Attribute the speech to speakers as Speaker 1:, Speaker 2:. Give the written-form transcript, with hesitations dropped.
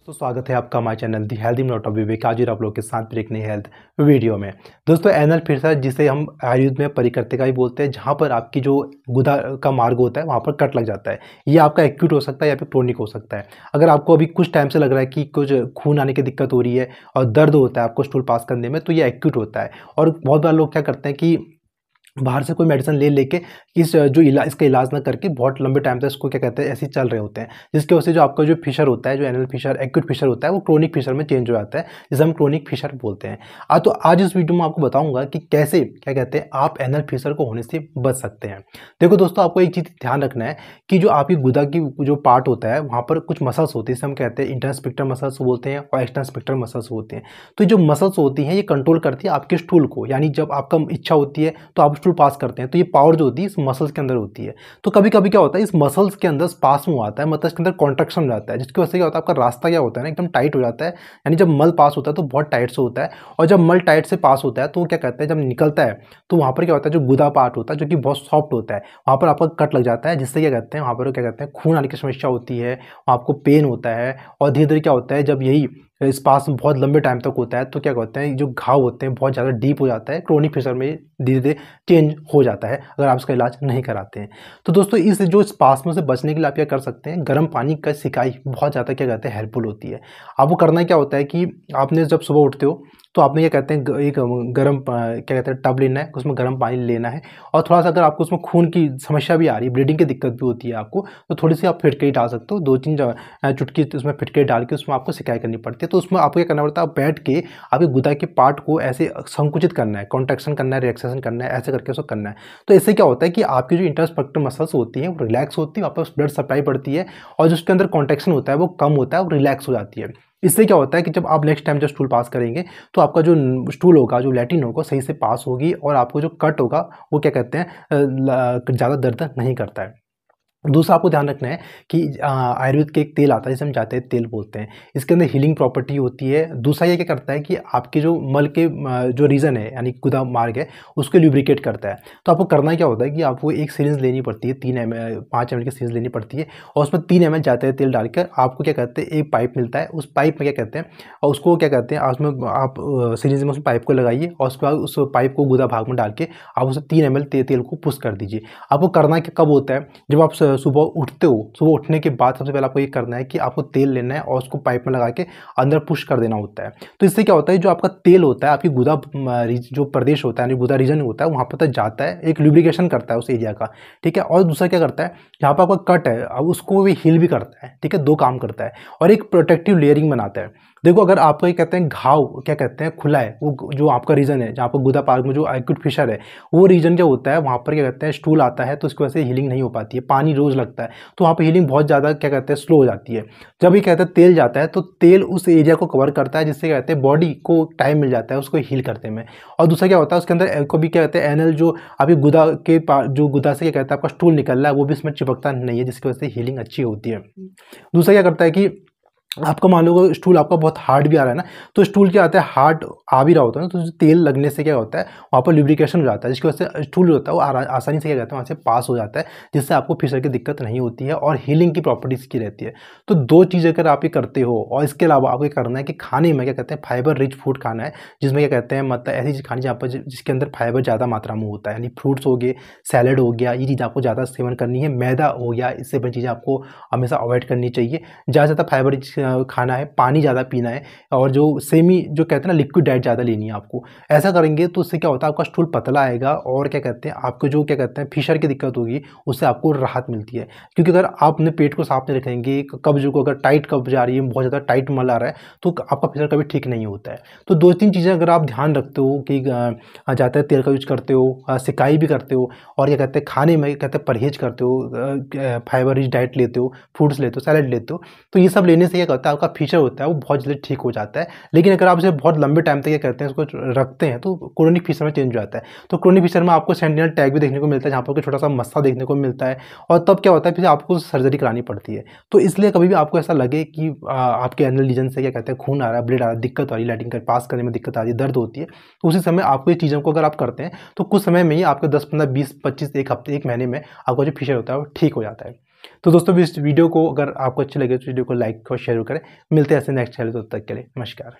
Speaker 1: तो स्वागत है आपका हमारे channel the healthy note of Vivek. आज आप लोगों के साथ फिर एक नई हेल्थ वीडियो में दोस्तों एनल फिशर, जिसे हम आयुर्वेद में परिकर्तिका भी बोलते हैं, जहां पर आपकी जो गुदा का मार्ग होता है वहां पर कट लग जाता है। ये आपका एक्यूट हो सकता है या फिर क्रोनिक हो सकता है। अगर आपको अभी कुछ टाइम से लग रहा है कि कुछ खून आने की दिक्कत हो रही है और दर्द होता है आपको स्टूल पास करने में, तो ये एक्यूट होता है। और बहुत बार लोग क्या करते हैं कि बाहर से कोई मेडिसिन ले लेके इसका इलाज ना करके बहुत लंबे टाइम तक इसको क्या कहते हैं ऐसे ही चल रहे होते हैं, जिसकी वजह से जो आपका जो फिशर होता है, जो एनल फिशर एक्यूट फिशर होता है, वो क्रोनिक फिशर में चेंज हो जाता है, जिसे हम क्रोनिक फिशर बोलते हैं। तो आज इस वीडियो में आपको बताऊंगा कि कैसे क्या कहते हैं आप एनल फिशर को होने से बच सकते हैं। देखो दोस्तों, आपको एक चीज़ ध्यान रखना है कि जो आपकी गुदा की जो पार्ट होता है वहाँ पर कुछ मसल्स होती है, जिसे हम कहते हैं इंटरनल स्पिक्टर मसल्स बोलते हैं और एक्सटर्नल स्पिक्टर मसल्स होते हैं। तो जो मसल्स होती हैं ये कंट्रोल करती है आपके स्टूल को, यानी जब आपका इच्छा होती है तो आप स्टूल पास करते हैं, तो ये पावर जो होती है इस मसल्स के अंदर होती है। तो कभी कभी क्या होता है, इस मसल्स के अंदर पास में आता है, मतलब इसके अंदर कॉन्ट्रैक्शन हो जाता है, जिसकी वजह से क्या होता है आपका रास्ता क्या होता है ना एकदम टाइट हो जाता है। यानी जब मल पास होता है तो बहुत टाइट से होता है, और जब मल टाइट से पास होता है तो क्या कहते हैं जब निकलता है तो वहाँ पर क्या होता है जो गुदा पार्ट होता है जो कि बहुत सॉफ्ट होता है, वहाँ पर आपका कट लग जाता है, जिससे क्या कहते हैं वहाँ पर क्या कहते हैं खून आने की समस्या होती है, आपको पेन होता है। और धीरे धीरे क्या होता है जब यही इस पास में बहुत लंबे टाइम तक होता है तो क्या कहते हैं जो घाव होते हैं बहुत ज़्यादा डीप हो जाता है, क्रोनिक फिशर में धीरे धीरे चेंज हो जाता है अगर आप इसका इलाज नहीं कराते हैं। तो दोस्तों इस जो स्पास्म से बचने के लिए आप क्या कर सकते हैं, गर्म पानी का सिकाई बहुत ज़्यादा क्या कहते हैं हेल्पफुल होती है। आपको करना क्या होता है कि आपने जब सुबह उठते हो तो आपने क्या कहते हैं एक गर्म क्या कहते हैं टब लेना है, उसमें गर्म पानी लेना है, और थोड़ा सा अगर आपको उसमें खून की समस्या भी आ रही है, ब्लीडिंग की दिक्कत भी होती है आपको, तो थोड़ी सी आप फिटकरी डाल सकते हो, 2-3 चुटकी उसमें फिटकरी डाल के उसमें आपको सिकाई करनी पड़ती है। तो उसमें आपको क्या करना पड़ता है, आप बैठ के आपके गुदा के पार्ट को ऐसे संकुचित करना है, कॉन्ट्रैक्शन करना है, रिलैक्सेशन करना है, ऐसे करके उसको करना है। तो इससे क्या होता है कि आपकी जो इंटरस्पेक्टर मसल्स होती हैं वो रिलैक्स होती है, वापस ब्लड सप्लाई बढ़ती है, और जो उसके अंदर कॉन्ट्रैक्शन होता है वो कम होता है, वो रिलैक्स हो जाती है। इससे क्या होता है कि जब आप नेक्स्ट टाइम जब स्टूल पास करेंगे तो आपका जो स्टूल होगा, जो लैट्रिन होगा, सही से पास होगी, और आपको जो कट होगा वो क्या कहते हैं ज़्यादा दर्द नहीं करता है। दूसरा आपको ध्यान रखना है कि आयुर्वेद के एक तेल आता है जिसे हम जाते हैं तेल बोलते हैं, इसके अंदर हीलिंग प्रॉपर्टी होती है। दूसरा ये क्या करता है कि आपके जो मल के जो रीजन है यानी गुदा मार्ग है उसको ल्यूब्रिकेट करता है। तो आपको करना क्या होता है कि आपको एक सिरिंज लेनी पड़ती है, 5 ml की सिरिंज लेनी पड़ती है, और उसमें 3 ml जाते हैं तेल डालकर आपको क्या कहते हैं एक पाइप मिलता है, उस पाइप में क्या कहते हैं और उसको क्या कहते हैं उसमें आप सिरिंज में उस पाइप को लगाइए, और उसके बाद उस पाइप को गुदा भाग में डाल के आप उसे 3 ml तेल को पुश कर दीजिए। आपको करना कब होता है, जब आप सुबह उठते हो, सुबह उठने के बाद सबसे पहले आपको ये करना है कि आपको तेल लेना है और उसको पाइप में लगा के अंदर पुश कर देना होता है। तो इससे क्या होता है जो आपका तेल होता है आपकी गुदा जो प्रदेश होता है यानी गुदा रीजन होता है वहाँ पर तक जाता है, एक ल्यूब्रिकेशन करता है उस एरिया का, ठीक है। और दूसरा क्या करता है, यहाँ पर आपका कट है अब उसको भी हील भी करता है, ठीक है, 2 काम करता है, और एक प्रोटेक्टिव लेयरिंग बनाता है। देखो अगर आपको ये कहते हैं घाव क्या कहते हैं खुला है, वो जो आपका रीजन है जहाँ पर गुदा पार्क में जो एक्यूट फिशर है वो रीजन जो होता है वहाँ पर क्या कहते हैं स्टूल आता है, तो इसकी वजह से हीलिंग नहीं हो पाती है, पानी रोज लगता है, तो वहाँ पर हीलिंग बहुत ज़्यादा क्या कहते हैं स्लो हो जाती है। जब ये कहते हैं तेल जाता है तो तेल उस एरिया को कवर करता है, जिससे कहते हैं बॉडी को टाइम मिल जाता है उसको हील करने में। और दूसरा क्या होता है उसके अंदर को भी क्या कहते हैं एनल जो अभी गुदा के जो गुदा से क्या कहते हैं आपका स्टूल निकल रहा है वो भी इसमें चिपकता नहीं है, जिसकी वजह से हीलिंग अच्छी होती है। दूसरा क्या करता है कि आपका मान लो स्टूल आपका बहुत हार्ड भी आ रहा है ना, तो स्टूल क्या आता है हार्ड आ भी रहा होता है ना, तो तेल लगने से क्या होता है वहाँ पर लुब्रिकेशन हो जाता है, जिसकी वजह से स्टूल होता है वो आसानी से क्या कहते हैं वहाँ से पास हो जाता है, जिससे आपको फिशर की दिक्कत नहीं होती है और हीलिंग की प्रॉपर्टीज की रहती है। तो 2 चीज़ अगर आप ये करते हो, और इसके अलावा आपको ये करना है कि खाने में क्या कहते हैं फाइबर रिच फूड खाना है, जिसमें क्या कहते हैं मतलब ऐसी चीज़ खानी जहाँ पर जिसके अंदर फाइबर ज़्यादा मात्रा में होता है, यानी फ्रूट्स हो गए, सैलड हो गया, ये चीज़ आपको ज़्यादा सेवन करनी है। मैदा हो गया, इससे बड़ी चीज़ें आपको हमेशा अवॉइड करनी चाहिए। ज़्यादा ज़्यादा फाइबर रिच खाना है, पानी ज़्यादा पीना है, और जो सेमी जो कहते हैं ना लिक्विड डाइट ज़्यादा लेनी है आपको। ऐसा करेंगे तो उससे क्या होता है आपका स्टूल पतला आएगा, और क्या कहते हैं आपको जो क्या कहते हैं फिशर की दिक्कत होगी उससे आपको राहत मिलती है। क्योंकि अगर आप अपने पेट को साफ नहीं रखेंगे, कब्ज को अगर टाइट कब्ज आ रही है, बहुत ज़्यादा टाइट मल आ रहा है, तो आपका फिशर कभी ठीक नहीं होता है। तो 2-3 चीज़ें अगर आप ध्यान रखते हो कि ज़्यादा तेल का यूज करते हो, सिकाई भी करते हो, और क्या कहते हैं खाने में कहते हैं परहेज करते हो, फाइबर रिच डाइट लेते हो, फ्रूट्स लेते हो, सैलड लेते हो, तो ये सब लेने से क्या करता है आपका फिशर होता है वो बहुत जल्दी ठीक हो जाता है। लेकिन अगर आप इसे बहुत लंबे टाइम तक क्या करते हैं उसको रखते हैं तो क्रोनिक फिशर में चेंज हो जाता है। तो क्रोनिक फिशर में आपको सेंटिनल टैग भी देखने को मिलता है, जहाँ पर छोटा सा मस्सा देखने को मिलता है, और तब क्या होता है फिर आपको सर्जरी करानी पड़ती है। तो इसलिए कभी भी आपको ऐसा लगे कि आपके एनल रीजन से क्या कहते हैं खून आ रहा है, ब्लड आ रहा है, दिक्कत आ रही है, लैट्रिन कर पास करने में दिक्कत आ रही है, दर्द होती है, तो उसी समय आपको ये चीज़ों को अगर आप करते हैं तो कुछ समय में ही आपके 10, 15, 20, 25, 1 हफ्ते, 1 महीने में आपका जो फिशर होता है वो ठीक हो जाता है। तो दोस्तों इस वीडियो को अगर आपको अच्छी लगे तो वीडियो को लाइक और शेयर करें। मिलते हैं ऐसे नेक्स्ट वीडियो, तब तक के लिए नमस्कार।